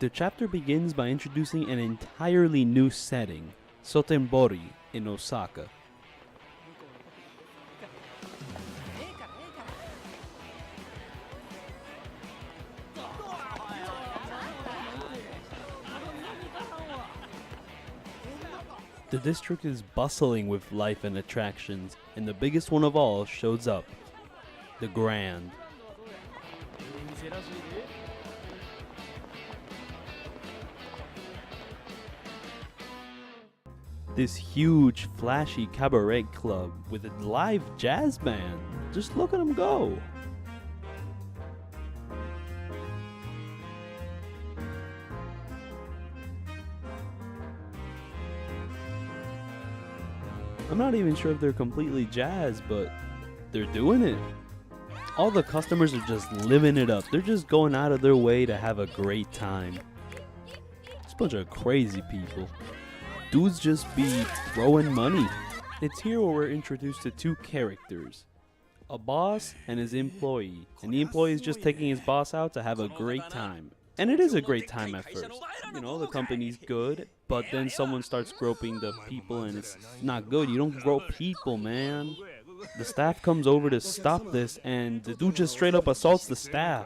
The chapter begins by introducing an entirely new setting, Sotenbori in Osaka. The district is bustling with life and attractions, and the biggest one of all shows up, the Grand. This huge, flashy cabaret club with a live jazz band. Just look at them go. I'm not even sure if they're completely jazz, but they're doing it. All the customers are just living it up. They're just going out of their way to have a great time. It's a bunch of crazy people. Dudes just be throwing money. It's here where we're introduced to two characters, a boss and his employee. And the employee is just taking his boss out to have a great time. And it is a great time at first. You know, the company's good, but then someone starts groping the people and it's not good. You don't grope people, man. The staff comes over to stop this and the dude just straight up assaults the staff.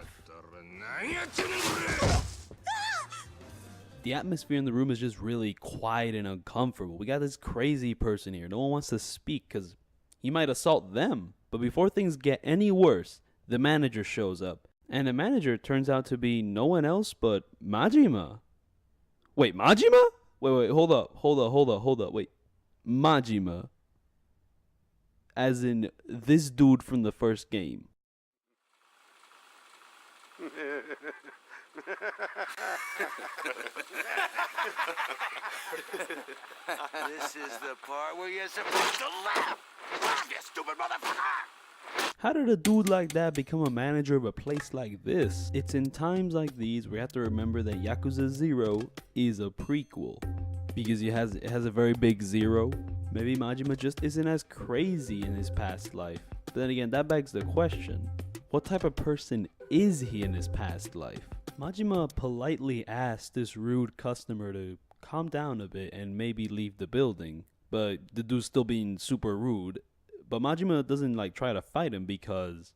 The atmosphere in the room is just really quiet and uncomfortable. We got this crazy person here. No one wants to speak because he might assault them. But before things get any worse, the manager shows up. And the manager turns out to be no one else but Majima. Wait, Majima? Wait, hold up. Wait, Majima. As in this dude from the first game. This is the part where you're supposed to laugh. Laugh, you stupid motherfucker! How did a dude like that become a manager of a place like this? It's in times like these we have to remember that Yakuza 0 is a prequel. Because it has a very big zero. Maybe Majima just isn't as crazy in his past life. But then again, that begs the question, what type of person is he in his past life? Majima politely asked this rude customer to calm down a bit and maybe leave the building. But the dude's still being super rude. But Majima doesn't like try to fight him because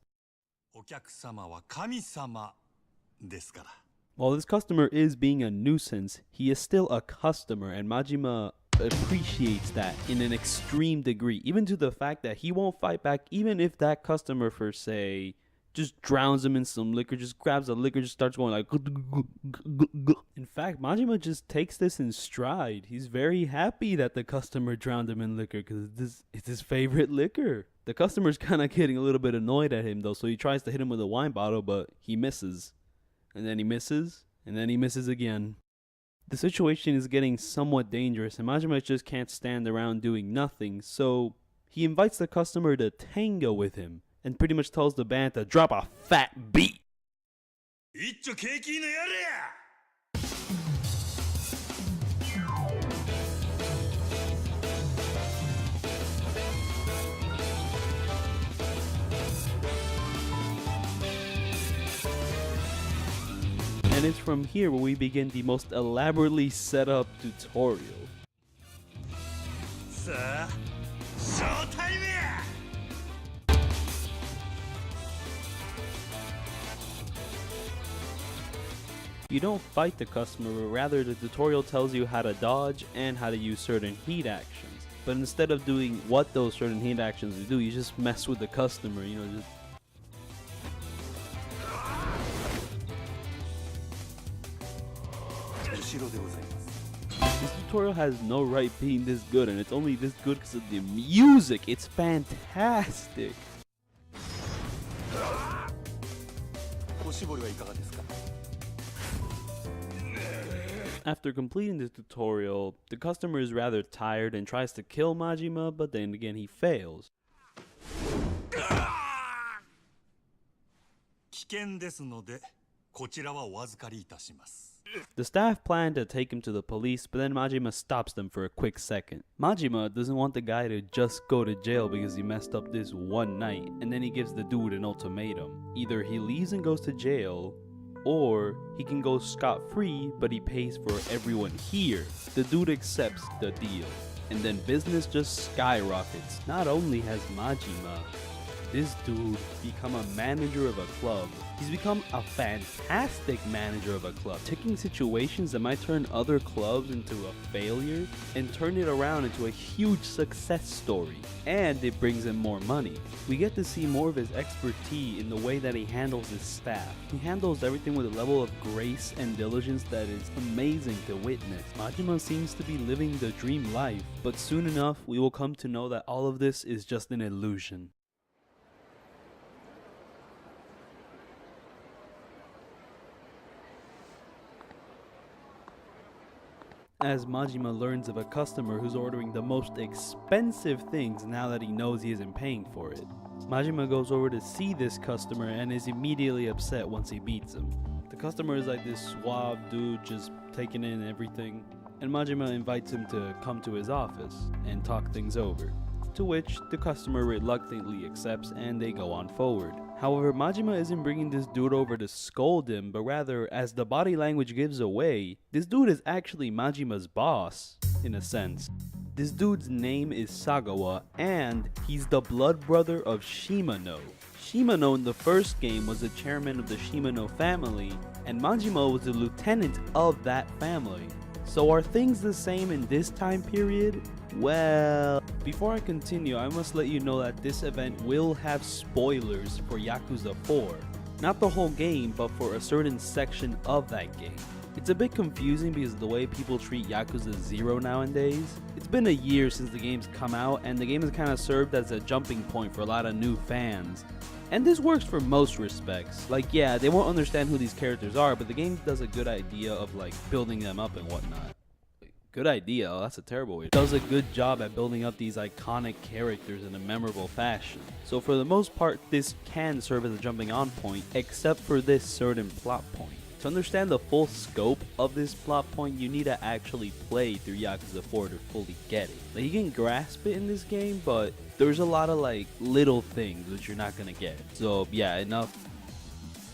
while this customer is being a nuisance, he is still a customer, and Majima appreciates that in an extreme degree, even to the fact that he won't fight back even if that customer, for say, just drowns him in some liquor, just grabs a liquor, just starts going like. In fact, Majima just takes this in stride. He's very happy that the customer drowned him in liquor because it's his favorite liquor. The customer's kind of getting a little bit annoyed at him though, so he tries to hit him with a wine bottle, but he misses. And then he misses, and then he misses again. The situation is getting somewhat dangerous, and Majima just can't stand around doing nothing, so he invites the customer to tango with him. And pretty much tells the band to drop a fat beat. And it's from here where we begin the most elaborately set up tutorial. Showtime! You don't fight the customer, but rather the tutorial tells you how to dodge and how to use certain heat actions. But instead of doing what those certain heat actions do, you just mess with the customer, you know, This tutorial has no right being this good, and it's only this good because of the music. It's fantastic. After completing the tutorial, the customer is rather tired and tries to kill Majima, but then again he fails. The staff plan to take him to the police, but then Majima stops them for a quick second. Majima doesn't want the guy to just go to jail because he messed up this one night, and then he gives the dude an ultimatum. Either he leaves and goes to jail, or he can go scot-free, but he pays for everyone here. The dude accepts the deal, and then business just skyrockets. Not only has Majima, this dude, become a manager of a club. He's become a fantastic manager of a club, taking situations that might turn other clubs into a failure and turn it around into a huge success story. And it brings him more money. We get to see more of his expertise in the way that he handles his staff. He handles everything with a level of grace and diligence that is amazing to witness. Majima seems to be living the dream life, but soon enough we will come to know that all of this is just an illusion. As Majima learns of a customer who's ordering the most expensive things now that he knows he isn't paying for it. Majima goes over to see this customer and is immediately upset once he meets him. The customer is like this suave dude just taking in everything, and Majima invites him to come to his office and talk things over, to which the customer reluctantly accepts and they go on forward. However, Majima isn't bringing this dude over to scold him, but rather, as the body language gives away, this dude is actually Majima's boss, in a sense. This dude's name is Sagawa, and he's the blood brother of Shimano. Shimano in the first game was the chairman of the Shimano family, and Majima was the lieutenant of that family. So are things the same in this time period? Well, before I continue, I must let you know that this event will have spoilers for Yakuza 4. Not the whole game, but for a certain section of that game. It's a bit confusing because of the way people treat Yakuza 0 nowadays. It's been a year since the game's come out, and the game has kind of served as a jumping point for a lot of new fans. And this works for most respects. Like, yeah, they won't understand who these characters are, but the game does a good idea of like building them up and whatnot. Good idea, oh, that's a terrible way. It does a good job at building up these iconic characters in a memorable fashion. So for the most part, this can serve as a jumping on point, except for this certain plot point. To understand the full scope of this plot point, you need to actually play through Yakuza 4 to fully get it. Like, you can grasp it in this game, but there's a lot of like little things that you're not gonna get. So yeah, enough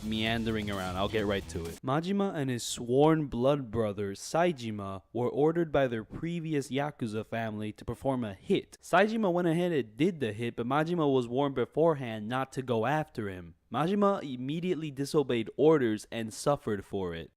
meandering around, I'll get right to it. Majima and his sworn blood brother Saejima were ordered by their previous Yakuza family to perform a hit. Saejima went ahead and did the hit, but Majima was warned beforehand not to go after him. Majima immediately disobeyed orders and suffered for it.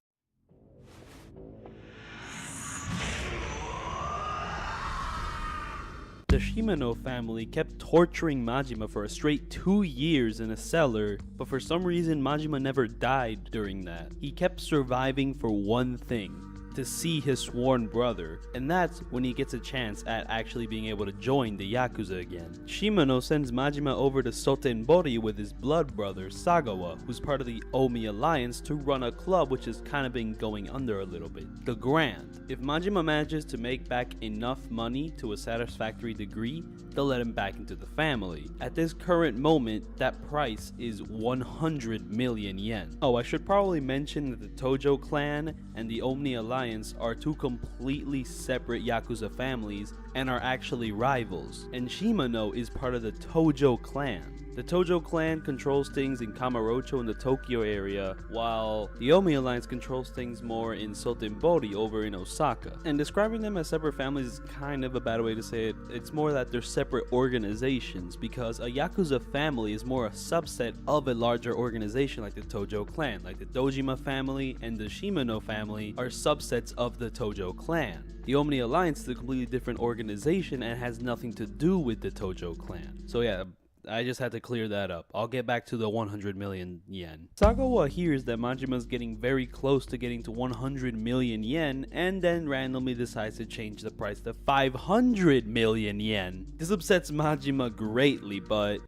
The Shimano family kept torturing Majima for a straight 2 years in a cellar, but for some reason Majima never died during that. He kept surviving for one thing: to see his sworn brother, and that's when he gets a chance at actually being able to join the Yakuza again. Shimano sends Majima over to Sotenbori with his blood brother Sagawa, who's part of the Omi Alliance, to run a club which has kind of been going under a little bit, the Grand. If Majima manages to make back enough money to a satisfactory degree, they'll let him back into the family. At this current moment, that price is 100 million yen. Oh, I should probably mention that the Tojo clan and the Omni Alliance are two completely separate Yakuza families and are actually rivals, and Shimano is part of the Tojo clan. The Tojo clan controls things in Kamurocho in the Tokyo area, while the Omi Alliance controls things more in Sotenbori over in Osaka. And describing them as separate families is kind of a bad way to say it. It's more that they're separate organizations, because a Yakuza family is more a subset of a larger organization like the Tojo clan. Like the Dojima family and the Shimano family are subsets of the Tojo clan. The Omni Alliance is a completely different organization and has nothing to do with the Tojo clan. So yeah, I just had to clear that up. I'll get back to the 100 million yen. Sagawa hears that Majima's getting very close to getting to 100 million yen, and then randomly decides to change the price to 500 million yen. This upsets Majima greatly, but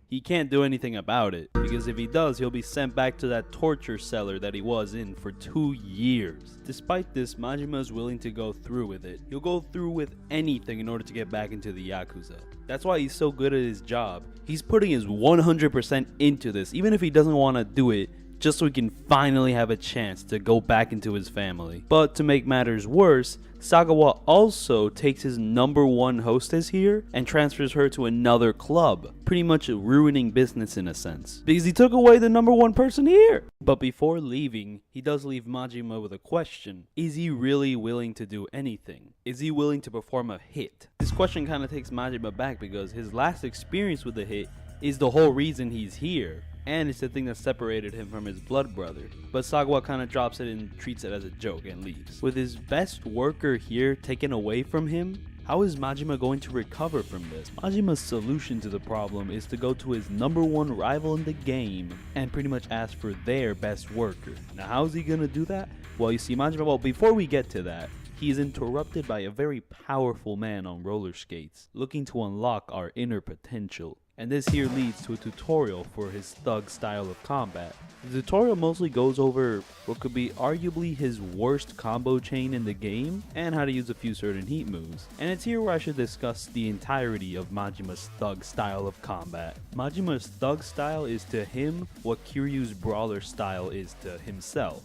he can't do anything about it, because if he does, he'll be sent back to that torture cellar that he was in for 2 years. Despite this, Majima is willing to go through with it. He'll go through with anything in order to get back into the Yakuza. That's why he's so good at his job. He's putting his 100% into this. Even if he doesn't want to do it, just so he can finally have a chance to go back into his family. But to make matters worse, Sagawa also takes his #1 hostess here and transfers her to another club, pretty much ruining business in a sense, because he took away the #1 person here. But before leaving, he does leave Majima with a question. Is he really willing to do anything? Is he willing to perform a hit? This question kind of takes Majima back because his last experience with the hit is the whole reason he's here, and it's the thing that separated him from his blood brother. But Sagawa kind of drops it and treats it as a joke and leaves. With his best worker here taken away from him, how is Majima going to recover from this? Majima's solution to the problem is to go to his #1 rival in the game and pretty much ask for their best worker. Now how is he going to do that? Well, you see Majima, well, before we get to that, he is interrupted by a very powerful man on roller skates, looking to unlock our inner potential. And this here leads to a tutorial for his thug style of combat. The tutorial mostly goes over what could be arguably his worst combo chain in the game, and how to use a few certain heat moves. And it's here where I should discuss the entirety of Majima's thug style of combat. Majima's thug style is to him what Kiryu's brawler style is to himself.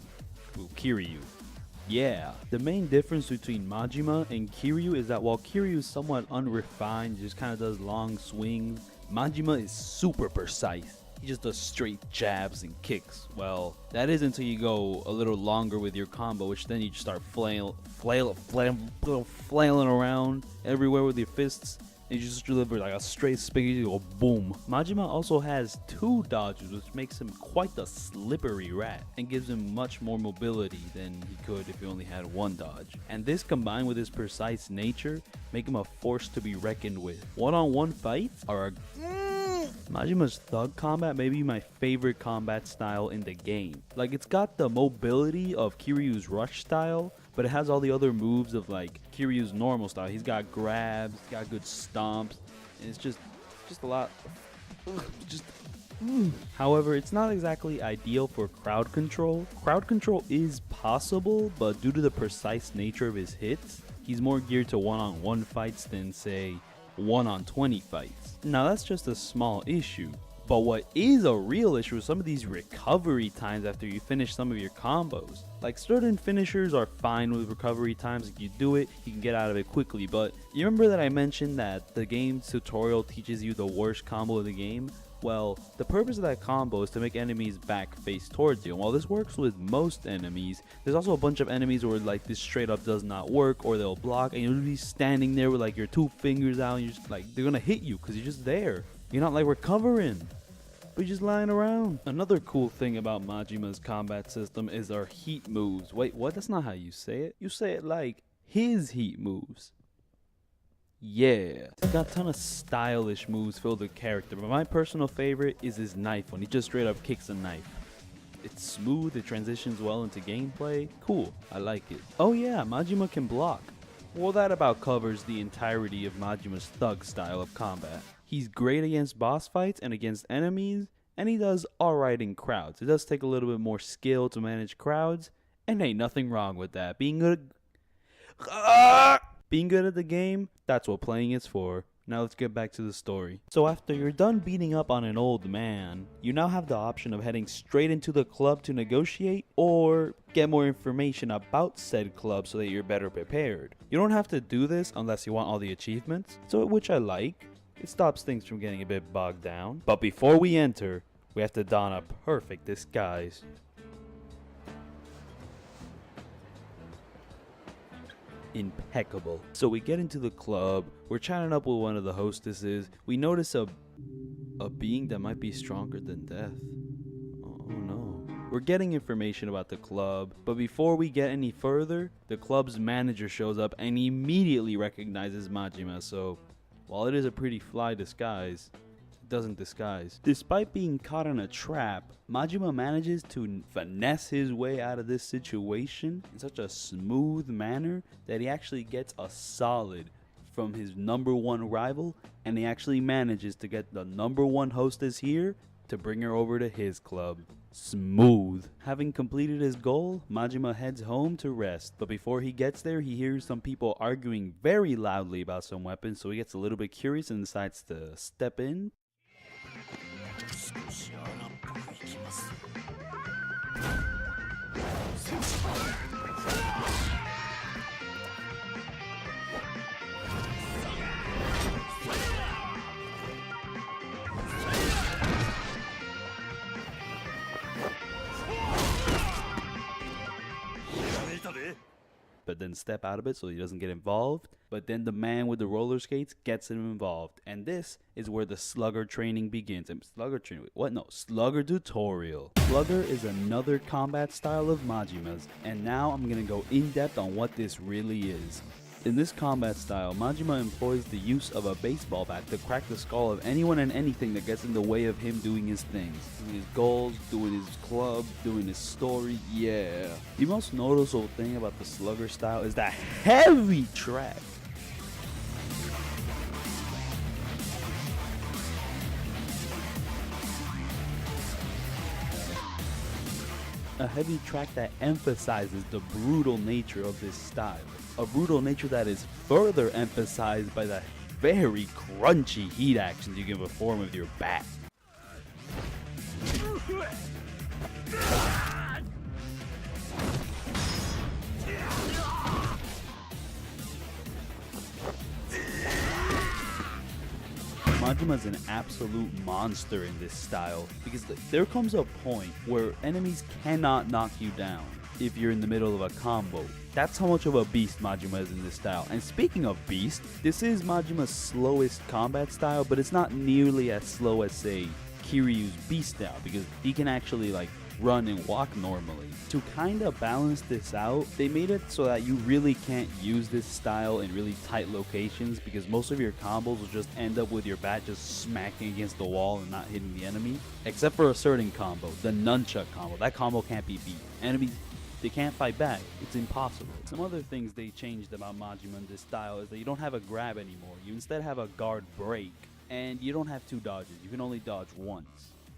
Ooh, Kiryu. Yeah, the main difference between Majima and Kiryu is that while Kiryu is somewhat unrefined, just kind of does long swings, Majima is super precise. He just does straight jabs and kicks. Well, that is until you go a little longer with your combo, which then you just start flailing around everywhere with your fists. And you just deliver like a straight spaghetti, you go boom. Majima also has 2 dodges, which makes him quite the slippery rat and gives him much more mobility than he could if he only had 1 dodge. And this combined with his precise nature make him a force to be reckoned with. One-on-one fights are Majima's thug combat may be my favorite combat style in the game. Like, it's got the mobility of Kiryu's rush style, but it has all the other moves of like Kiryu's normal style. He's got grabs, he's got good stomps, and it's just a lot. However, it's not exactly ideal for crowd control. Crowd control is possible, but due to the precise nature of his hits, he's more geared to one-on-one fights than, say, 1-on-20 fights. Now that's just a small issue, but what is a real issue is some of these recovery times after you finish some of your combos. Like, certain finishers are fine with recovery times. If you do it, you can get out of it quickly. But you remember that I mentioned that the game's tutorial teaches you the worst combo of the game? Well, the purpose of that combo is to make enemies back face towards you. And while this works with most enemies, there's also a bunch of enemies where like this straight up does not work, or they'll block and you'll be standing there with like your 2 fingers out and you're just like, they're gonna hit you because you're just there. You're not like recovering, but you're just lying around. Another cool thing about Majima's combat system is our heat moves. Wait, what? That's not how you say it. You say it like his heat moves. Yeah, he's got a ton of stylish moves filled with character, but my personal favorite is his knife one. He just straight up kicks a knife. It's smooth, it transitions well into gameplay. Cool, I like it. Oh yeah, Majima can block. Well, that about covers the entirety of Majima's thug style of combat. He's great against boss fights and against enemies, and he does alright in crowds. It does take a little bit more skill to manage crowds, and ain't nothing wrong with that. Being good at the game, that's what playing is for. Now let's get back to the story. So after you're done beating up on an old man, you now have the option of heading straight into the club to negotiate, or get more information about said club so that you're better prepared. You don't have to do this unless you want all the achievements, so which I like. It stops things from getting a bit bogged down. But before we enter, we have to don a perfect disguise. Impeccable. So we get into the club, we're chatting up with one of the hostesses. We notice a being that might be stronger than death. Oh no. We're getting information about the club, but before we get any further, the club's manager shows up and immediately recognizes Majima, so while it is a pretty fly disguise, it doesn't disguise. Despite being caught in a trap, Majima manages to finesse his way out of this situation in such a smooth manner that he actually gets a solid from his #1 rival, and he actually manages to get the #1 hostess here to bring her over to his club. Smooth. Having completed his goal, Majima heads home to rest, but before he gets there, he hears some people arguing very loudly about some weapons, so he gets a little bit curious and decides to step in. But then step out of it so he doesn't get involved. But then the man with the roller skates gets him involved. And this is where the Slugger training begins. And Slugger training, what? No, Slugger tutorial. Slugger is another combat style of Majima's. And now I'm going to go in depth on what this really is. In this combat style, Majima employs the use of a baseball bat to crack the skull of anyone and anything that gets in the way of him doing his things. Doing his goals, doing his club, doing his story, yeah. The most noticeable thing about the Slugger style is that heavy track. A heavy track that emphasizes the brutal nature of this style. A brutal nature that is further emphasized by the very crunchy heat actions you can perform with your bat. Majima's an absolute monster in this style because there comes a point where enemies cannot knock you down if you're in the middle of a combo. That's how much of a beast Majima is in this style. And speaking of beast, this is Majima's slowest combat style, but it's not nearly as slow as, say, Kiryu's beast style because he can actually like run and walk normally. To kind of balance this out, they made it so that you really can't use this style in really tight locations because most of your combos will just end up with your bat just smacking against the wall and not hitting the enemy. Except for a certain combo, the nunchuck combo. That combo can't be beat. Enemies, they can't fight back. It's impossible. Some other things they changed about Majima in this style is that you don't have a grab anymore. You instead have a guard break. And you don't have two dodges. You can only dodge once.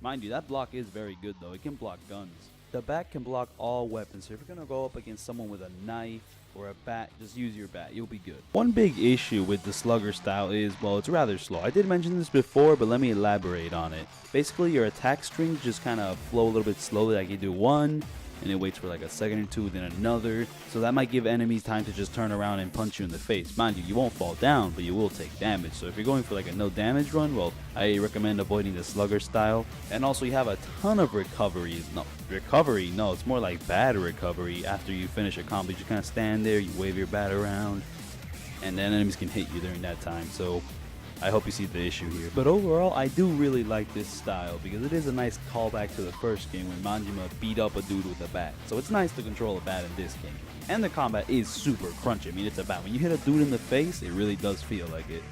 Mind you, that block is very good though. It can block guns. The bat can block all weapons. So if you're going to go up against someone with a knife or a bat, just use your bat. You'll be good. One big issue with the Slugger style is, well, it's rather slow. I did mention this before, but let me elaborate on it. Basically, your attack strings just kind of flow a little bit slowly. Like you do one, and it waits for like a second or two, then another. So that might give enemies time to just turn around and punch you in the face. Mind you, you won't fall down, but you will take damage. So if you're going for like a no damage run, well, I recommend avoiding the Slugger style. And also you have a ton of recovery. No, it's more like bad recovery. After you finish a combo, you just kind of stand there, you wave your bat around, and then enemies can hit you during that time. So I hope you see the issue here. But overall, I do really like this style because it is a nice callback to the first game when Majima beat up a dude with a bat. So it's nice to control a bat in this game. And the combat is super crunchy. I mean, it's a bat. When you hit a dude in the face, it really does feel like it.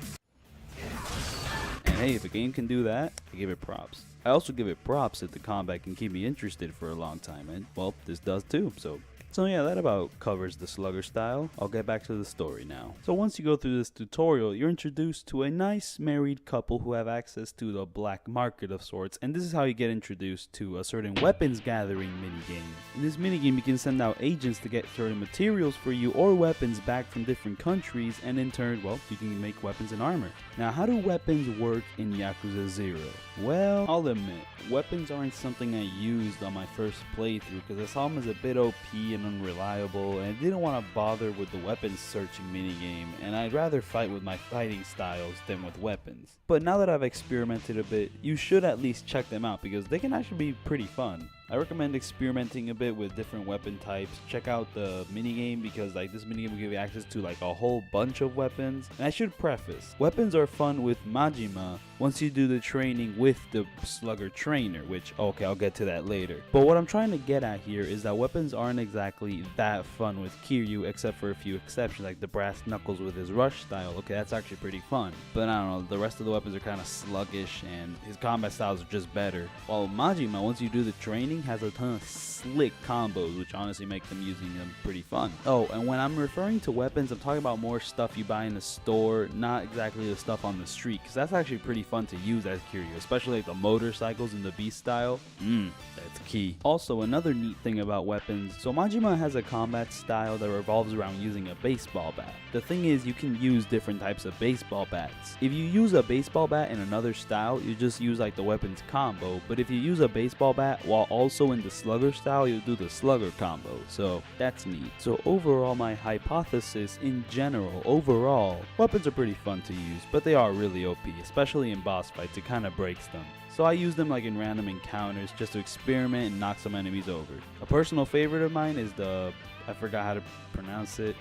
And hey, if a game can do that, I give it props. I also give it props if the combat can keep me interested for a long time. And, well, this does too. So yeah, that about covers the Slugger style. I'll get back to the story now. So once you go through this tutorial, you're introduced to a nice married couple who have access to the black market of sorts, and this is how you get introduced to a certain weapons gathering minigame. In this minigame, you can send out agents to get certain materials for you or weapons back from different countries, and in turn, well, you can make weapons and armor. Now, how do weapons work in Yakuza 0? Well, I'll admit, weapons aren't something I used on my first playthrough because I saw them as a bit OP and unreliable, and I didn't want to bother with the weapons searching minigame, and I'd rather fight with my fighting styles than with weapons. But now that I've experimented a bit, you should at least check them out because they can actually be pretty fun. I recommend experimenting a bit with different weapon types. Check out the minigame because like this minigame will give you access to like a whole bunch of weapons. And I should preface, weapons are fun with Majima once you do the training with the Slugger trainer, which, okay, I'll get to that later. But what I'm trying to get at here is that weapons aren't exactly that fun with Kiryu except for a few exceptions, like the brass knuckles with his rush style. Okay, that's actually pretty fun. But I don't know, the rest of the weapons are kind of sluggish and his combat styles are just better. While Majima, once you do the training, has a ton of slick combos, which honestly make them using them pretty fun. Oh, and when I'm referring to weapons, I'm talking about more stuff you buy in the store, not exactly the stuff on the street, because that's actually pretty fun to use as Kiryu, especially like the motorcycles in the beast style. That's key. Also, another neat thing about weapons, so Majima has a combat style that revolves around using a baseball bat. The thing is, you can use different types of baseball bats. If you use a baseball bat in another style, you just use like the weapons combo, but if you use a baseball bat while also in the Slugger style, you'll do the Slugger combo, so that's neat. So overall, my hypothesis in general, overall, weapons are pretty fun to use, but they are really OP, especially in boss fights. It kind of breaks them. So I use them like in random encounters just to experiment and knock some enemies over. A personal favorite of mine is the, I forgot how to pronounce it,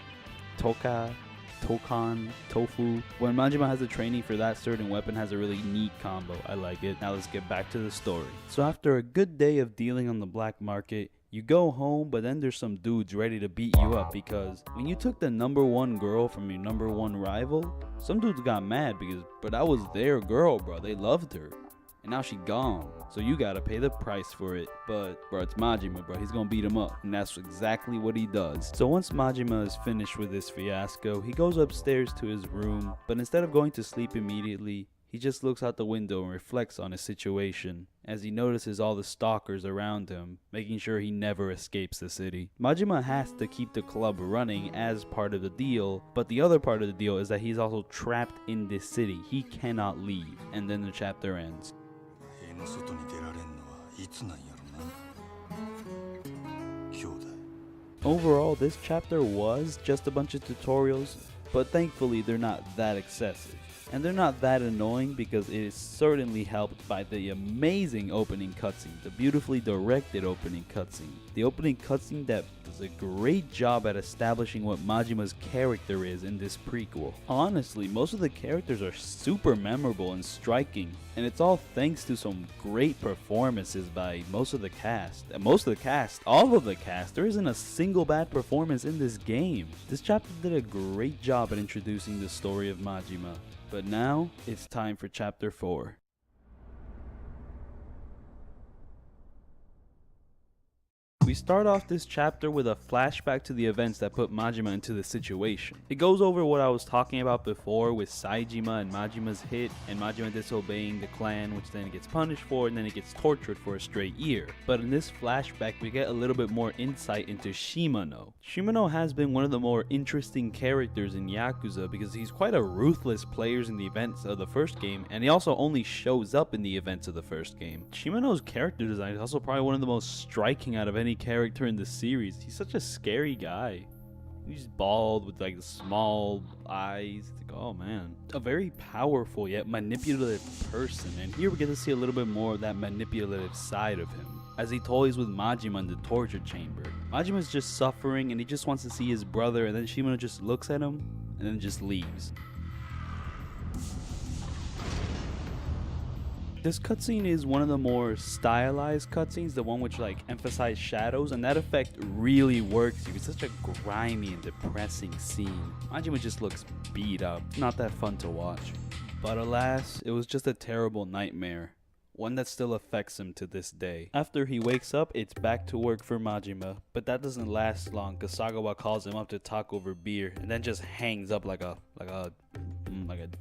Tokan, Tofu. When Majima has a training for that certain weapon, has a really neat combo. I like it. Now let's get back to the story. So after a good day of dealing on the black market, you go home, but then there's some dudes ready to beat you up because when you took the #1 girl from your #1 rival, some dudes got mad because, but that was their girl, bro. They loved her. And now she gone. So you gotta pay the price for it. But, bro, it's Majima, bro. He's gonna beat him up. And that's exactly what he does. So once Majima is finished with this fiasco, he goes upstairs to his room. But instead of going to sleep immediately, he just looks out the window and reflects on his situation as he notices all the stalkers around him, making sure he never escapes the city. Majima has to keep the club running as part of the deal, but the other part of the deal is that he's also trapped in this city. He cannot leave, and then the chapter ends. Overall, this chapter was just a bunch of tutorials, but thankfully they're not that excessive. And they're not that annoying because it is certainly helped by the amazing opening cutscene, the beautifully directed opening cutscene. The opening cutscene that does a great job at establishing what Majima's character is in this prequel. Honestly, most of the characters are super memorable and striking, and it's all thanks to some great performances by most of the cast. And most of the cast, all of the cast, there isn't a single bad performance in this game. This chapter did a great job at introducing the story of Majima. But now, it's time for Chapter 4. We start off this chapter with a flashback to the events that put Majima into the situation. It goes over what I was talking about before with Saejima and Majima's hit and Majima disobeying the clan, which then it gets punished for and then it gets tortured for a straight year. But in this flashback we get a little bit more insight into Shimano. Shimano has been one of the more interesting characters in Yakuza because he's quite a ruthless player in the events of the first game, and he also only shows up in the events of the first game. Shimano's character design is also probably one of the most striking out of any character in the series. He's such a scary guy. He's bald with like small eyes. It's like, oh man. A very powerful yet manipulative person, and here we get to see a little bit more of that manipulative side of him as he toys with Majima in the torture chamber. Majima's just suffering and he just wants to see his brother, and then Shimano just looks at him and then just leaves. This cutscene is one of the more stylized cutscenes, the one which like emphasize shadows, and that effect really works. It's such a grimy and depressing scene. Majima just looks beat up. Not that fun to watch. But alas, it was just a terrible nightmare. One that still affects him to this day. After he wakes up, it's back to work for Majima, but that doesn't last long because Sagawa calls him up to talk over beer and then just hangs up like a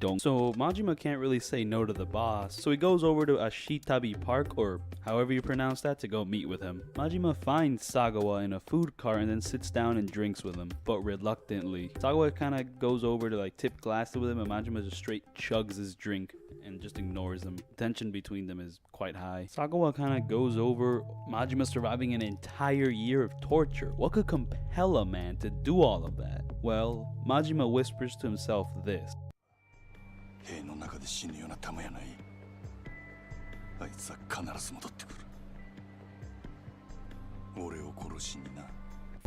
donk. So Majima can't really say no to the boss, so he goes over to Ashitabi Park, or however you pronounce that, to go meet with him. Majima finds Sagawa in a food cart and then sits down and drinks with him, but reluctantly. Sagawa kind of goes over to like tip glasses with him, and Majima just straight chugs his drink and just ignores him. The tension between them is quite high. Sagawa kind of goes over Majima surviving an entire year of torture. What could compel a man to do all of that? Well, Majima whispers to himself this.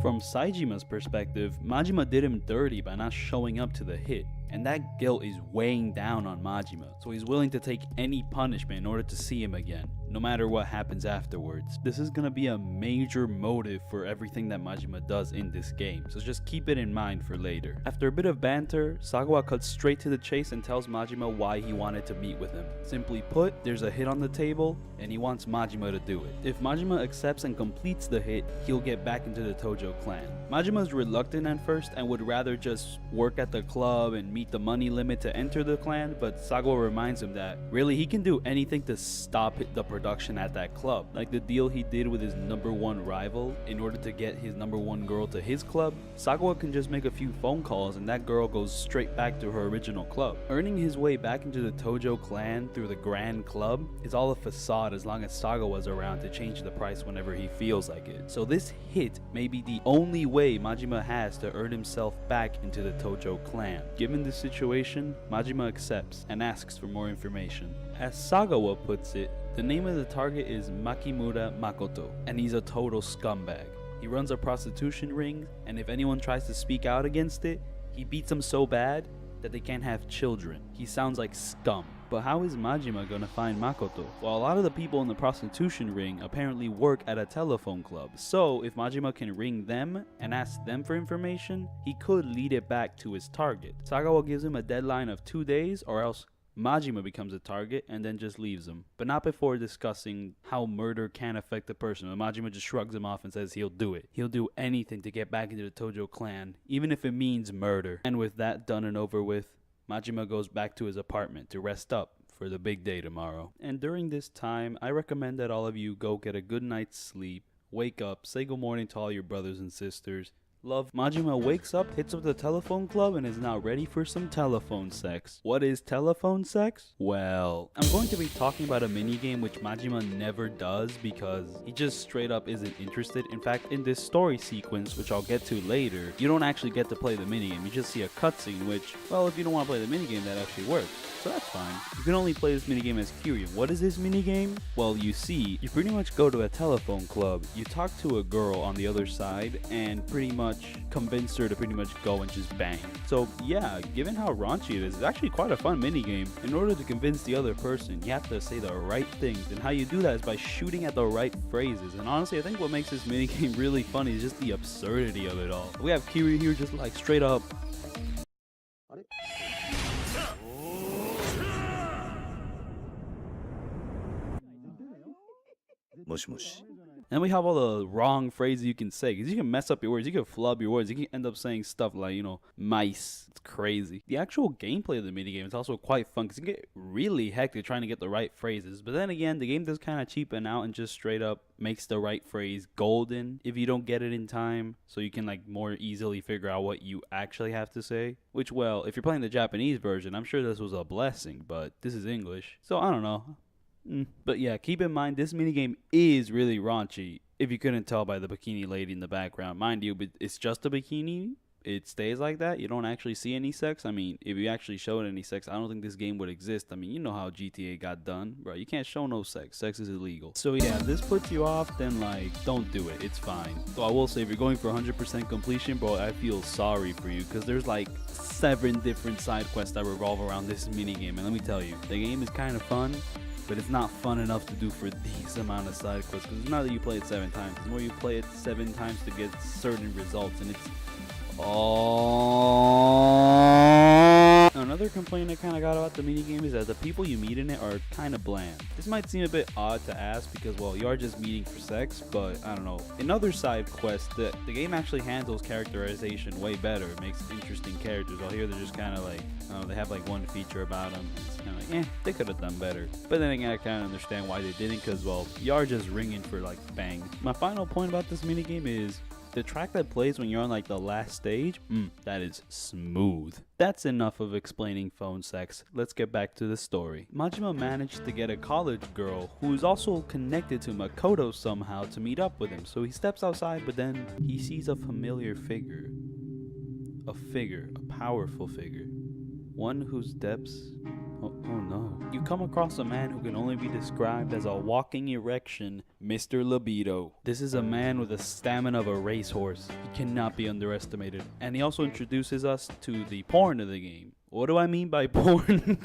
From Saejima's perspective, Majima did him dirty by not showing up to the hit, and that guilt is weighing down on Majima, so he's willing to take any punishment in order to see him again, no matter what happens afterwards. This is gonna be a major motive for everything that Majima does in this game, so just keep it in mind for later. After a bit of banter, Sagawa cuts straight to the chase and tells Majima why he wanted to meet with him. Simply put, there's a hit on the table and he wants Majima to do it. If Majima accepts and completes the hit, he'll get back into the Tojo clan. Majima's reluctant at first and would rather just work at the club and meet the money limit to enter the clan, but Sagawa reminds him that really he can do anything to stop the production at that club. Like the deal he did with his #1 rival in order to get his #1 girl to his club, Sagawa can just make a few phone calls and that girl goes straight back to her original club. Earning his way back into the Tojo clan through the Grand Club is all a facade as long as Sagawa's around to change the price whenever he feels like it. So this hit may be the only way Majima has to earn himself back into the Tojo clan. Given this situation, Majima accepts and asks for more information. As Sagawa puts it, the name of the target is Makimura Makoto, and he's a total scumbag. He runs a prostitution ring, and if anyone tries to speak out against it, he beats them so bad that they can't have children. He sounds like scum. But how is Majima gonna find Makoto? Well, a lot of the people in the prostitution ring apparently work at a telephone club, so if Majima can ring them and ask them for information, he could lead it back to his target. Sagawa gives him a deadline of 2 days, or else Majima becomes a target and then just leaves him, but not before discussing how murder can affect a person. Majima just shrugs him off and says he'll do it. He'll do anything to get back into the Tojo clan, even if it means murder. And with that done and over with, Majima goes back to his apartment to rest up for the big day tomorrow. And during this time, I recommend that all of you go get a good night's sleep, wake up, say good morning to all your brothers and sisters. Love. Majima wakes up, hits up the telephone club, and is now ready for some telephone sex. What is telephone sex? Well, I'm going to be talking about a minigame which Majima never does because he just straight up isn't interested. In fact, in this story sequence, which I'll get to later, you don't actually get to play the minigame. You just see a cutscene, which, well, if you don't want to play the minigame, that actually works. So that's fine. You can only play this minigame as Kyrian. What is this minigame? Well, you see, you pretty much go to a telephone club, you talk to a girl on the other side, and pretty much convince her to pretty much go and just bang. So yeah, given how raunchy it is, it's actually quite a fun minigame. In order to convince the other person, you have to say the right things, and how you do that is by shooting at the right phrases. And honestly, I think what makes this minigame really funny is just the absurdity of it all. We have Kiri here just like straight up and we have all the wrong phrases you can say, because you can mess up your words, you can flub your words, you can end up saying stuff like, you know, mice. It's crazy. The actual gameplay of the minigame is also quite fun, because you can get really hectic trying to get the right phrases. But then again, the game does kind of cheapen out and just straight up makes the right phrase golden if you don't get it in time, so you can like more easily figure out what you actually have to say. Which, well, if you're playing the Japanese version, I'm sure this was a blessing, but this is English, so I don't know. But yeah, keep in mind this minigame is really raunchy, if you couldn't tell by the bikini lady in the background. Mind you, but it's just a bikini. It stays like that. You don't actually see any sex. I mean, if you actually showed any sex, I don't think this game would exist. I mean, you know how GTA got done, bro. You can't show no sex. Sex is illegal. So yeah, if this puts you off, then like, don't do it. It's fine. So I will say, if you're going for 100% completion, bro, I feel sorry for you, because there's like 7 different side quests that revolve around this minigame. And let me tell you, the game is kind of fun, but it's not fun enough to do for these amount of side quests, because it's not that you play it 7 times. It's more you play it 7 times to get certain results, and it's Another complaint I kind of got about the minigame is that the people you meet in it are kind of bland. This might seem a bit odd to ask because, well, you are just meeting for sex, but I don't know. In other side quests, the game actually handles characterization way better. It makes interesting characters. While here they're just kind of like, they have like one feature about them. It's kind of like, they could have done better. But then again, I kind of understand why they didn't, because, well, you are just ringing for like bang. My final point about this minigame is the track that plays when you're on like the last stage, that is smooth. That's enough of explaining phone sex. Let's get back to the story. Majima managed to get a college girl who is also connected to Makoto somehow to meet up with him. So he steps outside, but then he sees a familiar figure. A powerful figure. One whose depths... Oh no. You come across a man who can only be described as a walking erection, Mr. Libido. This is a man with the stamina of a racehorse. He cannot be underestimated. And he also introduces us to the porn of the game. What do I mean by porn?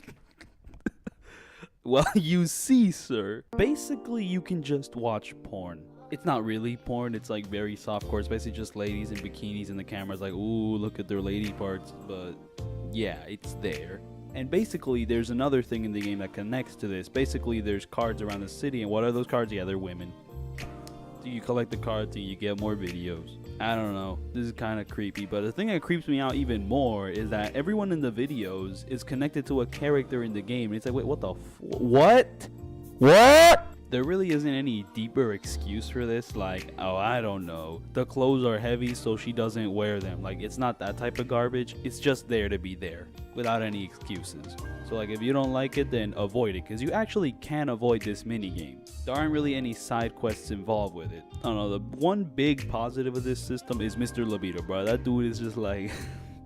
Well, you see, sir. Basically, you can just watch porn. It's not really porn, it's like very softcore. It's basically just ladies in bikinis and the camera's like, ooh, look at their lady parts. But yeah, it's there. And basically, there's another thing in the game that connects to this. Basically, there's cards around the city, and what are those cards? Yeah, they're women. So you collect the cards and you get more videos. I don't know, this is kind of creepy, but the thing that creeps me out even more is that everyone in the videos is connected to a character in the game. And it's like, wait, what the what? There really isn't any deeper excuse for this, like, oh, I don't know, the clothes are heavy so she doesn't wear them. Like, it's not that type of garbage. It's just there to be there without any excuses. So like, if you don't like it, then avoid it, because you actually can avoid this mini game. There aren't really any side quests involved with it. I don't know, the one big positive of this system is Mr. Libido, bro. That dude is just like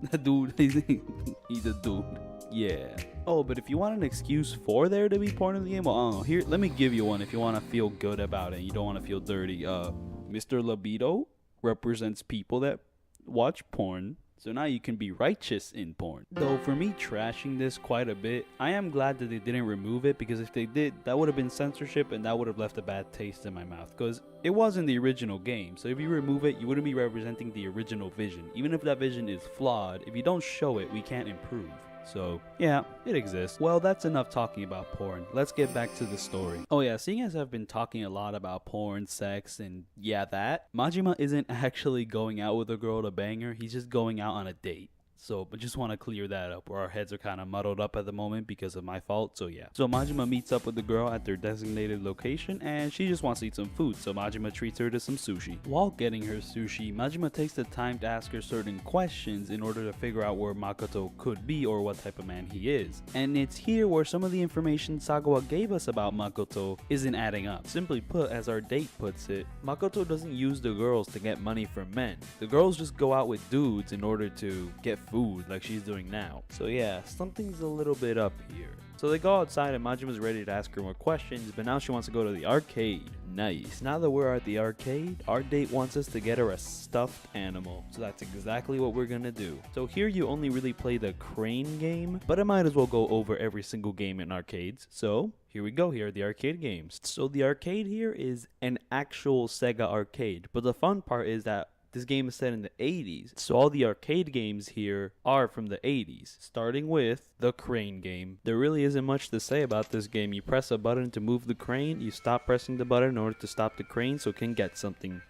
that dude, he's a dude. Yeah. Oh, but if you want an excuse for there to be porn in the game, well, I don't know. Here, let me give you one if you want to feel good about it. You don't want to feel dirty. Mr. Libido represents people that watch porn. So now you can be righteous in porn. Though for me trashing this quite a bit, I am glad that they didn't remove it, because if they did, that would have been censorship and that would have left a bad taste in my mouth, because it was in the original game. So if you remove it, you wouldn't be representing the original vision. Even if that vision is flawed, if you don't show it, we can't improve. So yeah, it exists. Well, that's enough talking about porn. Let's get back to the story. Oh yeah, seeing as I've been talking a lot about porn, sex, and yeah, that, Majima isn't actually going out with a girl to bang her. He's just going out on a date. So, but just want to clear that up, or our heads are kind of muddled up at the moment because of my fault. So yeah. So Majima meets up with the girl at their designated location, and she just wants to eat some food. So Majima treats her to some sushi. While getting her sushi, Majima takes the time to ask her certain questions in order to figure out where Makoto could be or what type of man he is. And it's here where some of the information Sagawa gave us about Makoto isn't adding up. Simply put, as our date puts it, Makoto doesn't use the girls to get money from men. The girls just go out with dudes in order to get food like she's doing now. So yeah, something's a little bit up here. So they go outside and Majima's ready to ask her more questions, but now she wants to go to the arcade. Nice. Now that we're at the arcade, our date wants us to get her a stuffed animal. So that's exactly what we're gonna do. So here you only really play the crane game, but I might as well go over every single game in arcades. So here we go, here are the arcade games. So the arcade here is an actual Sega arcade, but the fun part is that this game is set in the 80s, so all the arcade games here are from the 80s, starting with the crane game. There really isn't much to say about this game. You press a button to move the crane, you stop pressing the button in order to stop the crane so it can get something.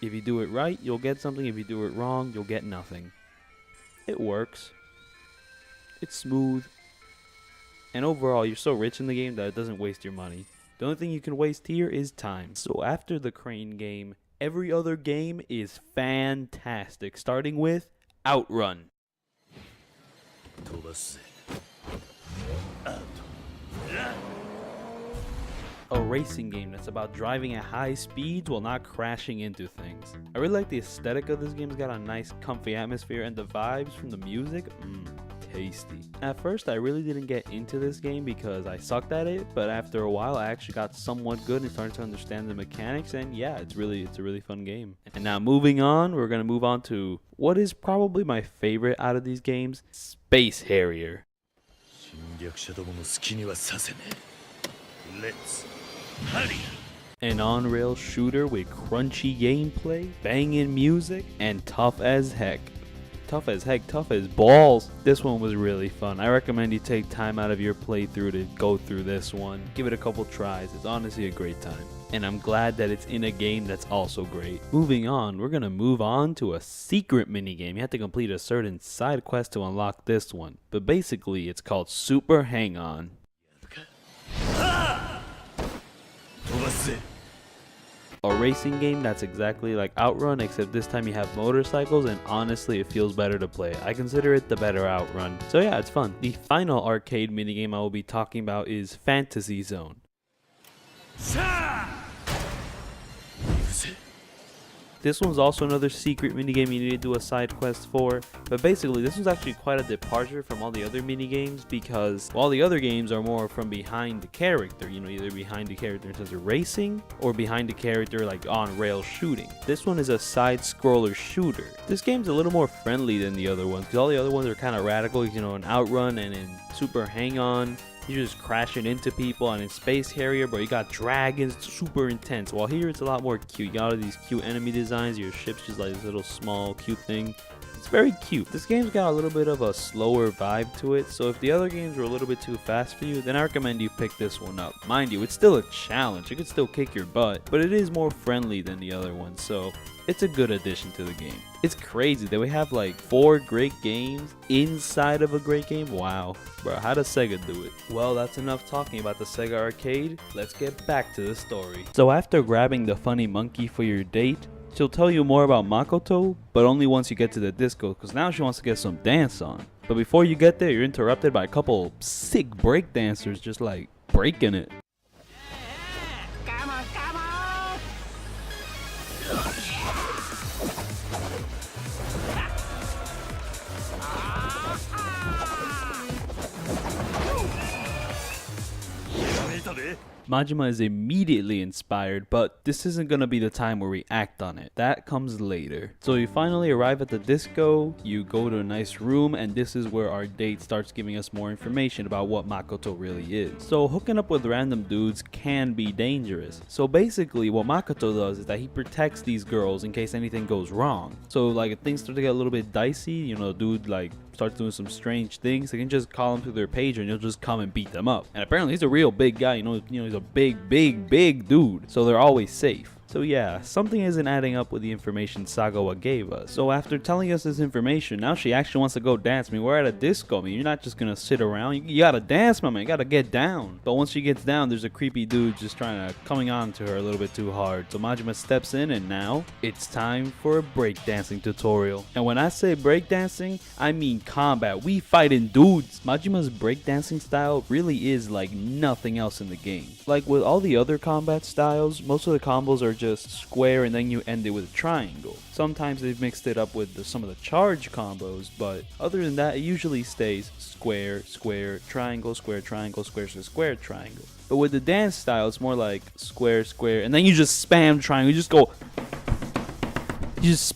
If you do it right, you'll get something. If you do it wrong, you'll get nothing. It works. It's smooth. And overall, you're so rich in the game that it doesn't waste your money. The only thing you can waste here is time. So after the crane game, every other game is fantastic, starting with Outrun. A racing game that's about driving at high speeds while not crashing into things. I really like the aesthetic of this game. It's got a nice comfy atmosphere, and the vibes from the music, tasty. At first I really didn't get into this game because I sucked at it, but after a while I actually got somewhat good and started to understand the mechanics, and yeah, it's a really fun game. And now moving on, we're gonna move on to what is probably my favorite out of these games, Space Harrier. An on-rail shooter with crunchy gameplay, banging music, and tough as heck. Tough as heck, tough as balls. This one was really fun. I recommend you take time out of your playthrough to go through this one. Give it a couple tries. It's honestly a great time. And I'm glad that it's in a game that's also great. Moving on, we're gonna move on to a secret minigame. You have to complete a certain side quest to unlock this one. But basically, it's called Super Hang-On. A racing game that's exactly like Outrun, except this time you have motorcycles, and honestly it feels better to play. I consider it the better Outrun. So yeah, it's fun. The final arcade minigame I will be talking about is Fantasy Zone. This one's also another secret minigame you need to do a side quest for, but basically this was actually quite a departure from all the other minigames, because while the other games are more from behind the character, you know, either behind the character in terms of racing or behind the character like on rail shooting. This one is a side scroller shooter. This game's a little more friendly than the other ones, because all the other ones are kind of radical, you know, in Outrun and in Super Hang-On. You're just crashing into people, and in Space Harrier, bro, you got dragons, super intense. While here, it's a lot more cute. You got all these cute enemy designs. Your ship's just like this little small cute thing. It's very cute. This game's got a little bit of a slower vibe to it, so if the other games were a little bit too fast for you, then I recommend you pick this one up. Mind you, it's still a challenge. It could still kick your butt, but it is more friendly than the other ones, so it's a good addition to the game. It's crazy that we have like 4 great games inside of a great game. Wow, bro, how does Sega do it? Well, that's enough talking about the Sega arcade. Let's get back to the story. So after grabbing the funny monkey for your date, she'll tell you more about Makoto, but only once you get to the disco, because now she wants to get some dance on. But before you get there, you're interrupted by a couple sick breakdancers just like breaking it. Come on, come on! Majima is immediately inspired, but this isn't gonna be the time where we act on it. That comes later. So you finally arrive at the disco, you go to a nice room, and this is where our date starts giving us more information about what Makoto really is. So hooking up with random dudes can be dangerous. So basically what Makoto does is that he protects these girls in case anything goes wrong. So like if things start to get a little bit dicey, you know, dude like starts doing some strange things, they can just call him to their page and he'll just come and beat them up. And apparently he's a real big guy, you know, he's a big dude, so they're always safe. So yeah, something isn't adding up with the information Sagawa gave us. So after telling us this information, now she actually wants to go dance. I mean, we're at a disco. I mean, you're not just gonna sit around. You gotta dance, my man. You gotta get down. But once she gets down, there's a creepy dude just coming on to her a little bit too hard. So Majima steps in, and now it's time for a breakdancing tutorial. And when I say breakdancing, I mean combat. We fighting dudes. Majima's breakdancing style really is like nothing else in the game. Like with all the other combat styles, most of the combos are just square and then you end it with a triangle. Sometimes they've mixed it up with some of the charge combos, but other than that, it usually stays square, square, triangle, square, triangle, square, square, square, triangle. But with the dance style, it's more like square, square, and then you just spam triangle. You just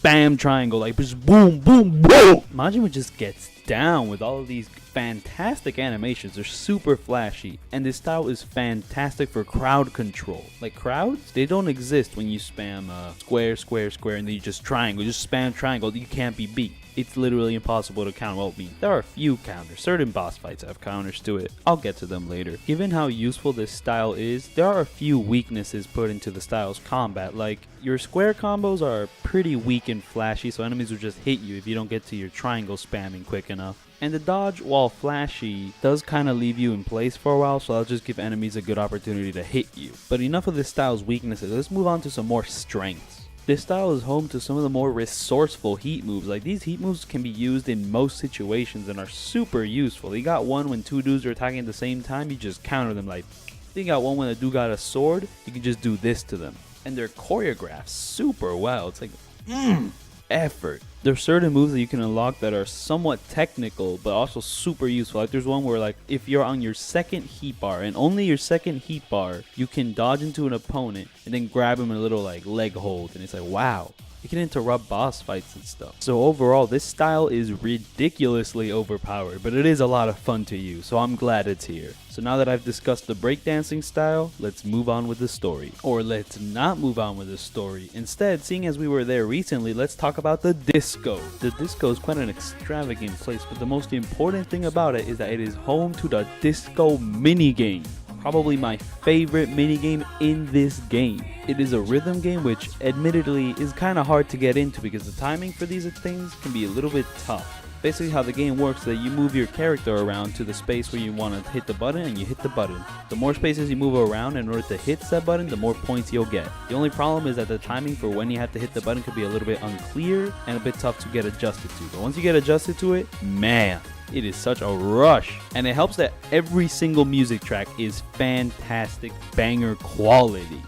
spam triangle, like just boom, boom, boom. Majima just gets down with all of these fantastic animations. They're super flashy, and this style is fantastic for crowd control. Like crowds, they don't exist when you spam square, square, square, and then you just triangle. Just spam triangle, you can't be beat. It's literally impossible to counter. Well, there are a few counters. Certain boss fights have counters to it. I'll get to them later. Given how useful this style is, there are a few weaknesses put into the style's combat. Like, your square combos are pretty weak and flashy, so enemies will just hit you if you don't get to your triangle spamming quick enough. And the dodge, while flashy, does kind of leave you in place for a while, so I'll just give enemies a good opportunity to hit you. But enough of this style's weaknesses. Let's move on to some more strengths. This style is home to some of the more resourceful heat moves. Like, these heat moves can be used in most situations and are super useful. You got one when 2 dudes are attacking at the same time, you just counter them. Like, you got one when a dude got a sword, you can just do this to them. And they're choreographed super well. It's like, effort. There's certain moves that you can unlock that are somewhat technical, but also super useful. Like, there's one where, like, if you're on your second heat bar, and only your second heat bar, you can dodge into an opponent and then grab him in a little, like, leg hold. And it's like, wow. It can interrupt boss fights and stuff. So overall, this style is ridiculously overpowered, but it is a lot of fun to use, so I'm glad it's here. So now that I've discussed the breakdancing style, let's move on with the story. Or let's not move on with the story. Instead, seeing as we were there recently, let's talk about the disco. The disco is quite an extravagant place, but the most important thing about it is that it is home to the disco minigame. Probably my favorite minigame in this game. It is a rhythm game, which admittedly is kind of hard to get into because the timing for these things can be a little bit tough. Basically how the game works is that you move your character around to the space where you want to hit the button, and you hit the button. The more spaces you move around in order to hit that button, the more points you'll get. The only problem is that the timing for when you have to hit the button could be a little bit unclear and a bit tough to get adjusted to. But once you get adjusted to it, man, it is such a rush. And it helps that every single music track is fantastic banger quality.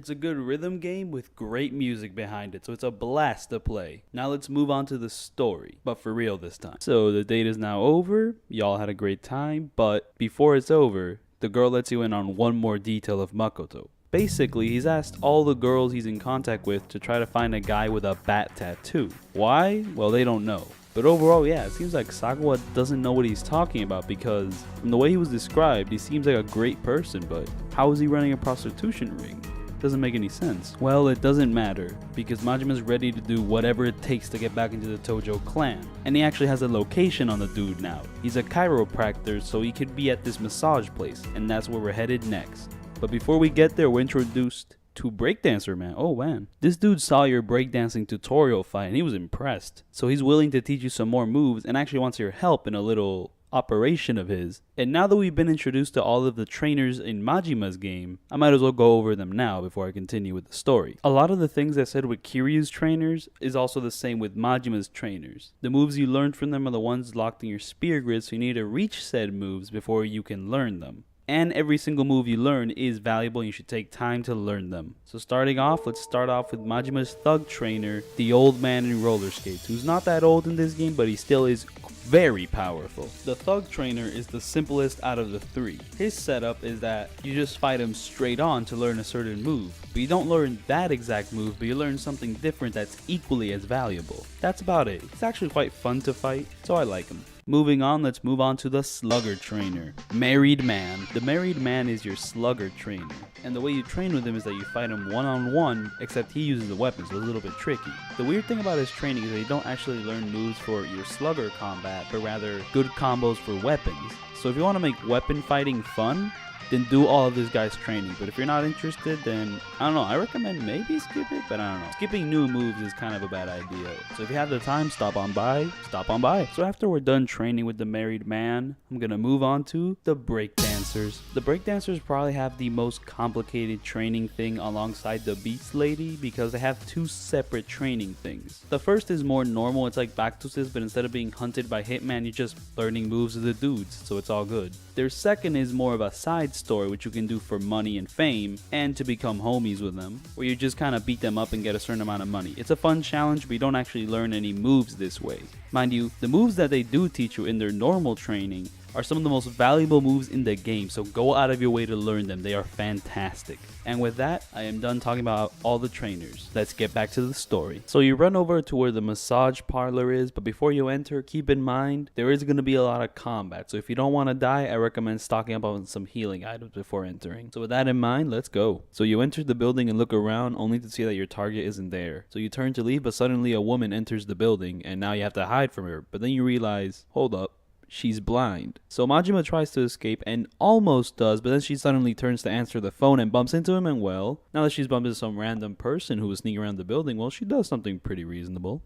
It's a good rhythm game with great music behind it, so it's a blast to play. Now let's move on to the story, but for real this time. So the date is now over, y'all had a great time, but before it's over, the girl lets you in on one more detail of Makoto. Basically, he's asked all the girls he's in contact with to try to find a guy with a bat tattoo. Why? Well, they don't know. But overall, yeah, it seems like Sagawa doesn't know what he's talking about, because from the way he was described, he seems like a great person, but how is he running a prostitution ring? Doesn't make any sense. Well, it doesn't matter, because Majima's ready to do whatever it takes to get back into the Tojo clan. And he actually has a location on the dude now. He's a chiropractor, so he could be at this massage place, and that's where we're headed next. But before we get there, we're introduced to Breakdancer Man. Oh man. This dude saw your breakdancing tutorial fight and he was impressed. So he's willing to teach you some more moves and actually wants your help in a little operation of his. And now that we've been introduced to all of the trainers in Majima's game, I might as well go over them now before I continue with the story. A lot of the things I said with Kiryu's trainers is also the same with Majima's trainers. The moves you learned from them are the ones locked in your spear grid, so you need to reach said moves before you can learn them. And every single move you learn is valuable and you should take time to learn them. So starting off, let's start off with Majima's thug trainer, the old man in roller skates, who's not that old in this game, but he still is very powerful. The thug trainer is the simplest out of the three. His setup is that you just fight him straight on to learn a certain move. But you don't learn that exact move, but you learn something different that's equally as valuable. That's about it. It's actually quite fun to fight, so I like him. Moving on, let's move on to the Slugger trainer. Married man. The married man is your Slugger trainer. And the way you train with him is that you fight him one-on-one, except he uses the weapon, so it's a little bit tricky. The weird thing about his training is that you don't actually learn moves for your Slugger combat, but rather good combos for weapons. So if you want to make weapon fighting fun, then do all of this guy's training. But if you're not interested, then I don't know, I recommend maybe skip it, but I don't know. Skipping new moves is kind of a bad idea. So if you have the time, stop on by. So after we're done training with the married man, I'm gonna move on to the breakdancers. The breakdancers probably have the most complicated training thing alongside the Beats Lady, because they have two separate training things. The first is more normal, it's like Backtusis, but instead of being hunted by Hitman, you're just learning moves of the dudes, so it's all good. Their second is more of a side story, which you can do for money and fame, and to become homies with them, where you just kind of beat them up and get a certain amount of money. It's a fun challenge, but you don't actually learn any moves this way. Mind you, the moves that they do teach you in their normal training are some of the most valuable moves in the game, so go out of your way to learn them. They are fantastic. And with that, I am done talking about all the trainers. Let's get back to the story. So you run over to where the massage parlor is, but before you enter, keep in mind there is going to be a lot of combat. So if you don't want to die, I recommend stocking up on some healing items before entering. So with that in mind, let's go. So you enter the building and look around, only to see that your target isn't there. So you turn to leave, but suddenly a woman enters the building, and now you have to hide from her. But then you realize, hold up, she's blind. So Majima tries to escape and almost does, but then she suddenly turns to answer the phone and bumps into him, and well, now that she's bumped into some random person who was sneaking around the building, well, she does something pretty reasonable.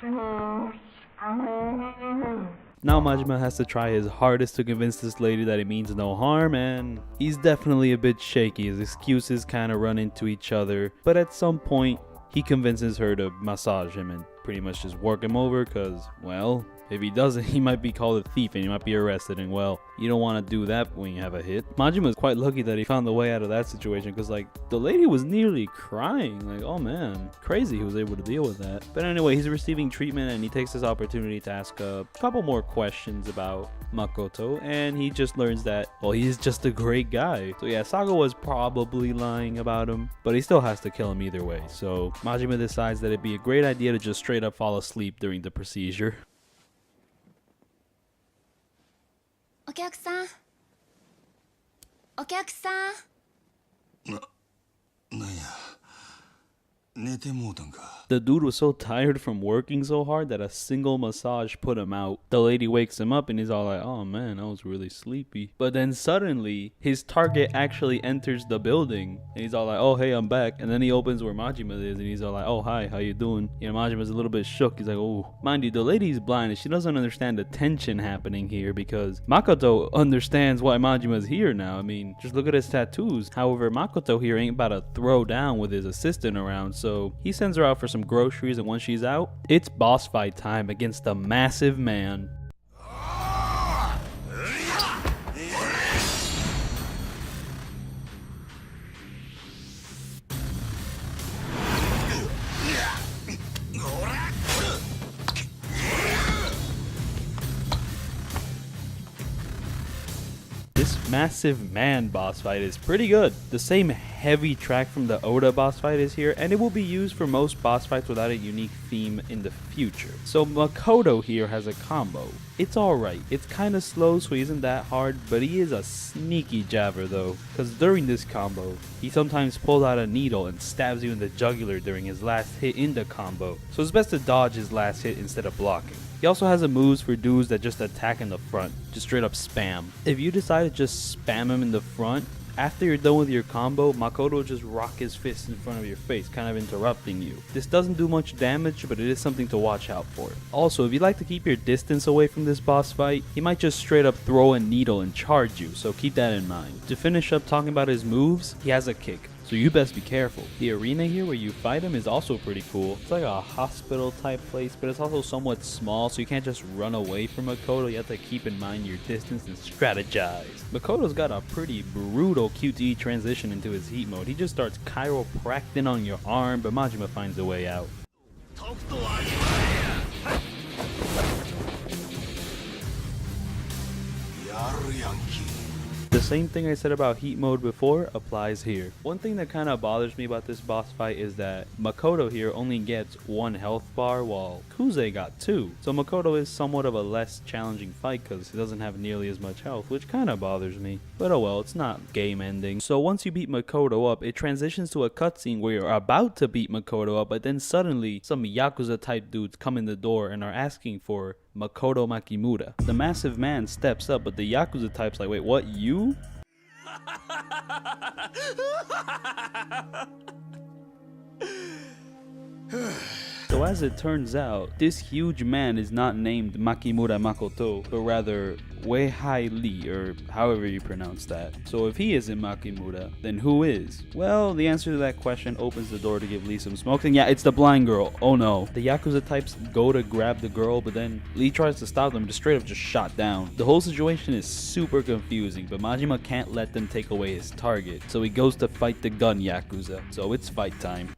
Now Majima has to try his hardest to convince this lady that it means no harm, and he's definitely a bit shaky. His excuses kind of run into each other, but at some point he convinces her to massage him and pretty much just work him over, because, well, if he doesn't, he might be called a thief and he might be arrested, and well, you don't want to do that when you have a hit. Majima's quite lucky that he found the way out of that situation, because like, the lady was nearly crying. Like, oh man, crazy he was able to deal with that. But anyway, he's receiving treatment and he takes this opportunity to ask a couple more questions about Makoto, and he just learns that, well, he's just a great guy. So yeah, Saga was probably lying about him, but he still has to kill him either way. So Majima decides that it'd be a great idea to just straight up fall asleep during the procedure. お客さんお客さんなんや寝てもうたんか The dude was so tired from working so hard that a single massage put him out. The lady wakes him up and he's all like, oh man, I was really sleepy. But then suddenly, his target actually enters the building and he's all like, oh hey, I'm back. And then he opens where Majima is and he's all like, oh hi, how you doing? You know, Majima's a little bit shook. He's like, oh. Mind you, the lady's blind and she doesn't understand the tension happening here, because Makoto understands why Majima's here now. I mean, just look at his tattoos. However, Makoto here ain't about to throw down with his assistant around, so he sends her out for some groceries, and once she's out, it's boss fight time against the massive man. This massive man boss fight is pretty good. The same heavy track from the Oda boss fight is here, and it will be used for most boss fights without a unique theme in the future. So Makoto here has a combo. It's alright, it's kinda slow so he isn't that hard, but he is a sneaky jabber though, cause during this combo, he sometimes pulls out a needle and stabs you in the jugular during his last hit in the combo, so it's best to dodge his last hit instead of blocking. He also has a moves for dudes that just attack in the front, just straight up spam. If you decide to just spam him in the front, after you're done with your combo, Makoto will just rock his fist in front of your face, kind of interrupting you. This doesn't do much damage, but it is something to watch out for. Also, if you like to keep your distance away from this boss fight, he might just straight up throw a needle and charge you, so keep that in mind. To finish up talking about his moves, he has a kick, so you best be careful. The arena here where you fight him is also pretty cool. It's like a hospital type place, but it's also somewhat small, so you can't just run away from Makoto. You have to keep in mind your distance and strategize. Makoto's got a pretty brutal QTE transition into his heat mode. He just starts chiropracting on your arm, but Majima finds a way out. The same thing I said about heat mode before applies here. One thing that kind of bothers me about this boss fight is that Makoto here only gets 1 health bar while Kuze got 2. So Makoto is somewhat of a less challenging fight because he doesn't have nearly as much health, which kind of bothers me. But oh well, it's not game ending. So once you beat Makoto up, it transitions to a cutscene where you're about to beat Makoto up, but then suddenly some Yakuza type dudes come in the door and are asking for Makoto Makimura. The massive man steps up, but the Yakuza type's like, wait, what, you? So as it turns out, this huge man is not named Makimura Makoto, but rather Weihai Lee, or however you pronounce that. So if he isn't Makimura, then who is? Well, the answer to that question opens the door to give Lee some smoke, and yeah, it's the blind girl. Oh no. The Yakuza types go to grab the girl, but then Lee tries to stop them, just straight up just shot down. The whole situation is super confusing, but Majima can't let them take away his target, so he goes to fight the gun Yakuza. So it's fight time.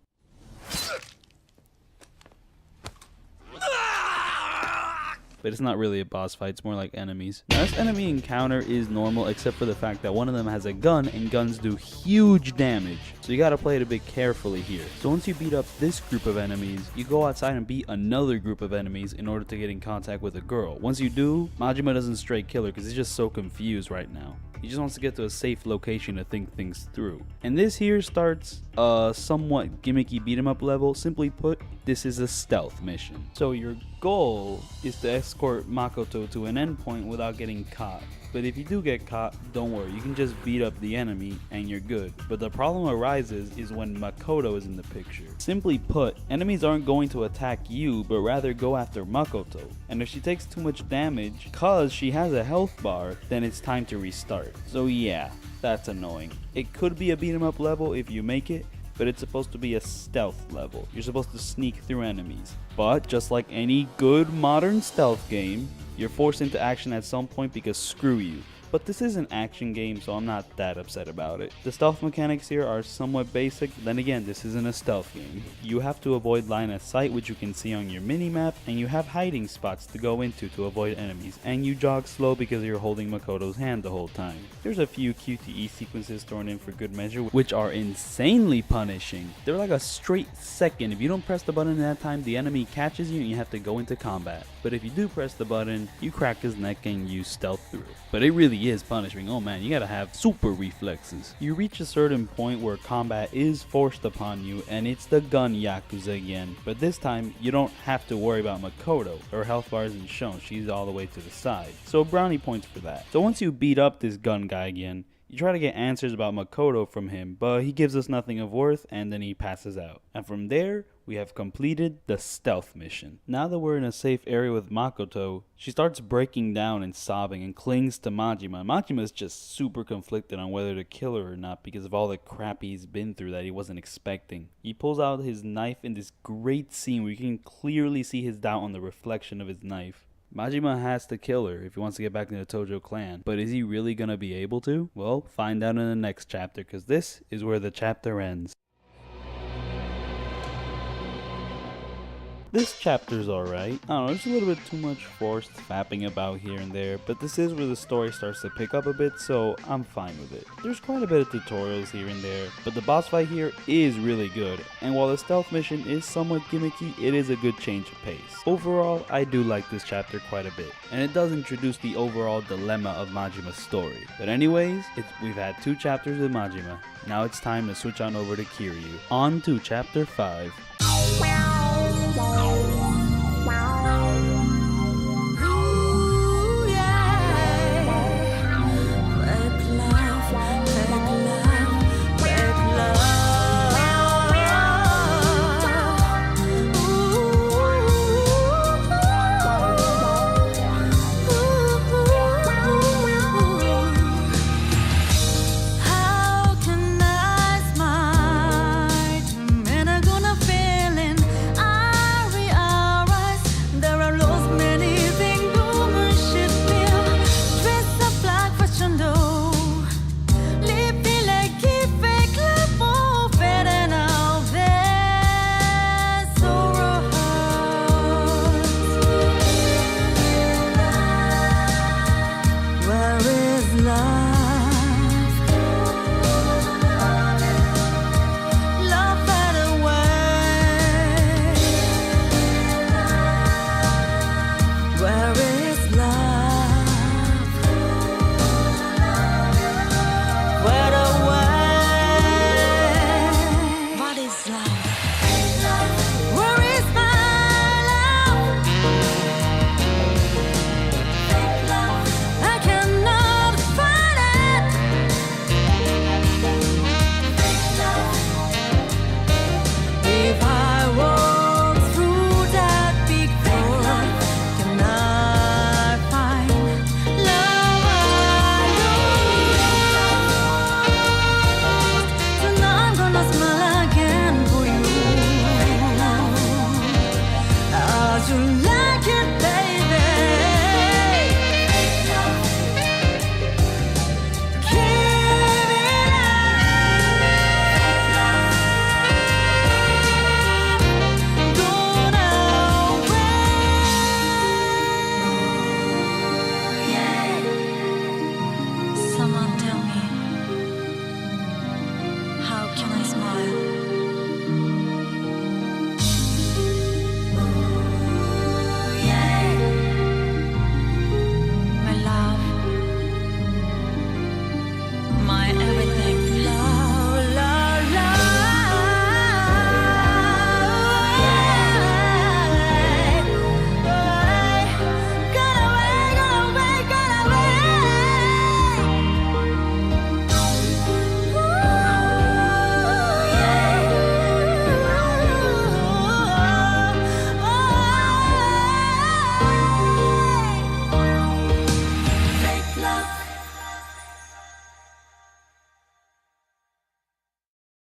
But it's not really a boss fight, it's more like enemies. Now this enemy encounter is normal except for the fact that one of them has a gun and guns do huge damage. So you gotta play it a bit carefully here. So once you beat up this group of enemies, you go outside and beat another group of enemies in order to get in contact with a girl. Once you do, Majima doesn't straight kill her because he's just so confused right now. He just wants to get to a safe location to think things through. And this here starts a somewhat gimmicky beat 'em up level. Simply put, this is a stealth mission. So your goal is to escort Makoto to an endpoint without getting caught. But if you do get caught, don't worry, you can just beat up the enemy and you're good. But the problem arises is when Makoto is in the picture. Simply put, enemies aren't going to attack you, but rather go after Makoto. And if she takes too much damage, cause she has a health bar, then it's time to restart. So yeah, that's annoying. It could be a beat 'em up level if you make it, but it's supposed to be a stealth level. You're supposed to sneak through enemies. But just like any good modern stealth game, you're forced into action at some point because screw you. But this is an action game, so I'm not that upset about it. The stealth mechanics here are somewhat basic, then again, this isn't a stealth game. You have to avoid line of sight, which you can see on your minimap, and you have hiding spots to go into to avoid enemies, and you jog slow because you're holding Makoto's hand the whole time. There's a few QTE sequences thrown in for good measure, which are insanely punishing. They're like a straight second. If you don't press the button in that time, the enemy catches you and you have to go into combat. But if you do press the button, you crack his neck and you stealth through. But it really is punishing. Oh man, you gotta have super reflexes. You reach a certain point where combat is forced upon you and it's the gun Yakuza again. But this time, you don't have to worry about Makoto. Her health bar isn't shown, she's all the way to the side. So brownie points for that. So once you beat up this gun guy again, you try to get answers about Makoto from him, but he gives us nothing of worth and then he passes out. And from there, we have completed the stealth mission. Now that we're in a safe area with Makoto, she starts breaking down and sobbing and clings to Majima. Majima is just super conflicted on whether to kill her or not because of all the crap he's been through that he wasn't expecting. He pulls out his knife in this great scene where you can clearly see his doubt on the reflection of his knife. Majima has to kill her if he wants to get back into the Tojo clan, but is he really gonna be able to? Well, find out in the next chapter, because this is where the chapter ends. This chapter's alright. I don't know, there's a little bit too much forced fapping about here and there, but this is where the story starts to pick up a bit, so I'm fine with it. There's quite a bit of tutorials here and there, but the boss fight here is really good, and while the stealth mission is somewhat gimmicky, it is a good change of pace. Overall, I do like this chapter quite a bit, and it does introduce the overall dilemma of Majima's story. But anyways, we've had 2 chapters with Majima. Now it's time to switch on over to Kiryu. On to chapter 5.